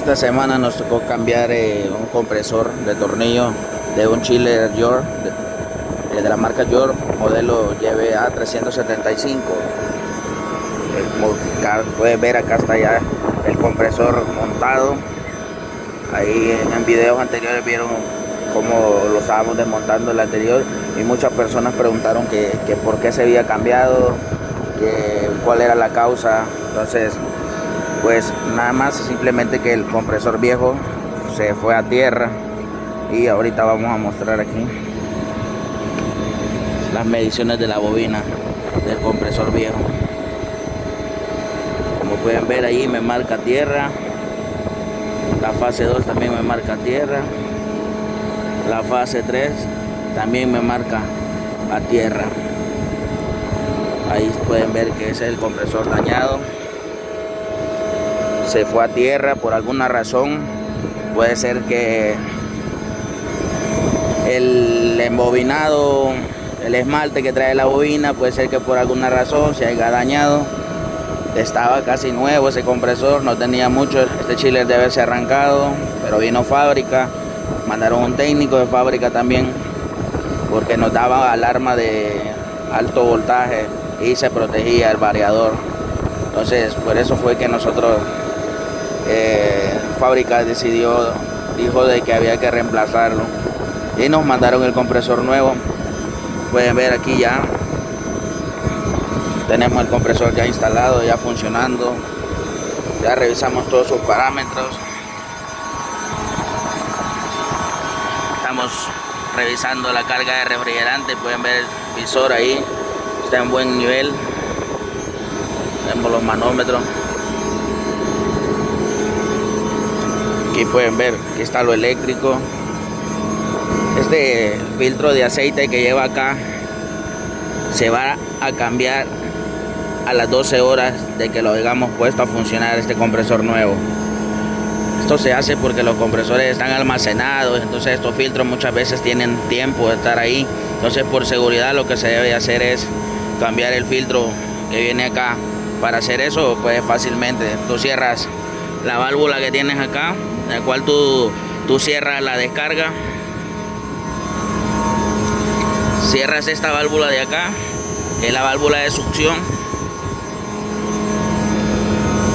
Esta semana nos tocó cambiar un compresor de tornillo de un chiller York, de la marca York, modelo YBA 375. Como pueden ver, acá está ya el compresor montado. Ahí en videos anteriores vieron cómo lo estábamos desmontando el anterior, y muchas personas preguntaron que por qué se había cambiado, que cuál era la causa. Entonces, pues nada más, simplemente que el compresor viejo se fue a tierra, y ahorita vamos a mostrar aquí las mediciones de la bobina del compresor viejo. Como pueden ver, ahí me marca tierra. La fase 2 también me marca tierra. La fase 3 también me marca a tierra. Ahí pueden ver que ese es el compresor dañado. Se fue a tierra por alguna razón. Puede ser que el embobinado, el esmalte que trae la bobina, puede ser que por alguna razón se haya dañado. Estaba casi nuevo ese compresor, no tenía mucho. Este chiller debe haberse arrancado, pero vino fábrica. Mandaron un técnico de fábrica también, porque nos daba alarma de alto voltaje y se protegía el variador. Entonces, por eso fue que nosotros, fábrica dijo de que había que reemplazarlo, y nos mandaron el compresor nuevo. Pueden ver aquí ya tenemos el compresor ya instalado, ya funcionando. Ya revisamos todos sus parámetros. Estamos revisando la carga de refrigerante. Pueden ver el visor ahí, está en buen nivel. Tenemos los manómetros. Aquí pueden ver, aquí está lo eléctrico. Este filtro de aceite que lleva acá se va a cambiar a las 12 horas de que lo hayamos puesto a funcionar este compresor nuevo. Esto se hace porque los compresores están almacenados, entonces estos filtros muchas veces tienen tiempo de estar ahí. Entonces, por seguridad, lo que se debe hacer es cambiar el filtro que viene acá. Para hacer eso, pues fácilmente tú cierras la válvula que tienes acá, en la cual tú cierras la descarga. Cierras esta válvula de acá, que es la válvula de succión.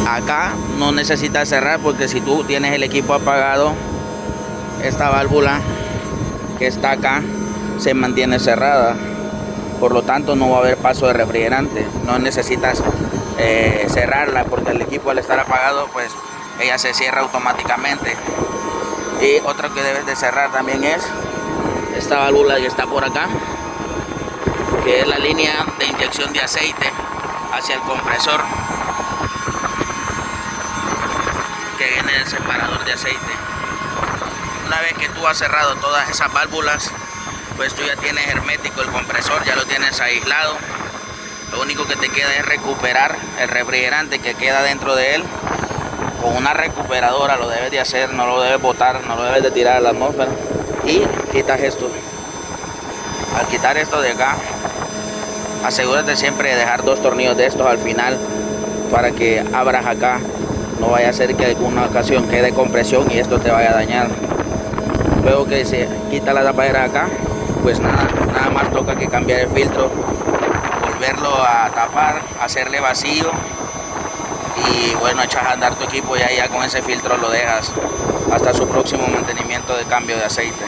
Acá no necesitas cerrar, porque si tú tienes el equipo apagado, esta válvula que está acá se mantiene cerrada. Por lo tanto, no va a haber paso de refrigerante. No necesitas cerrarla, porque el equipo, al estar apagado, pues ella se cierra automáticamente. Y otro que debes de cerrar también es esta válvula que está por acá, que es la línea de inyección de aceite hacia el compresor, que viene del separador de aceite. Una vez que tú has cerrado todas esas válvulas, pues tú ya tienes hermético el compresor, ya lo tienes aislado. Lo único que te queda es recuperar el refrigerante que queda dentro de él. Con una recuperadora lo debes de hacer, no lo debes botar, no lo debes de tirar a la atmósfera. Y quitas esto. Al quitar esto de acá, asegúrate siempre de dejar 2 tornillos de estos al final, para que abras acá. No vaya a ser que en alguna ocasión quede compresión y esto te vaya a dañar. Luego que se quita la tapadera acá, pues nada más toca que cambiar el filtro, volverlo a tapar, hacerle vacío, y bueno, echas a andar tu equipo, y ya con ese filtro lo dejas hasta su próximo mantenimiento de cambio de aceite.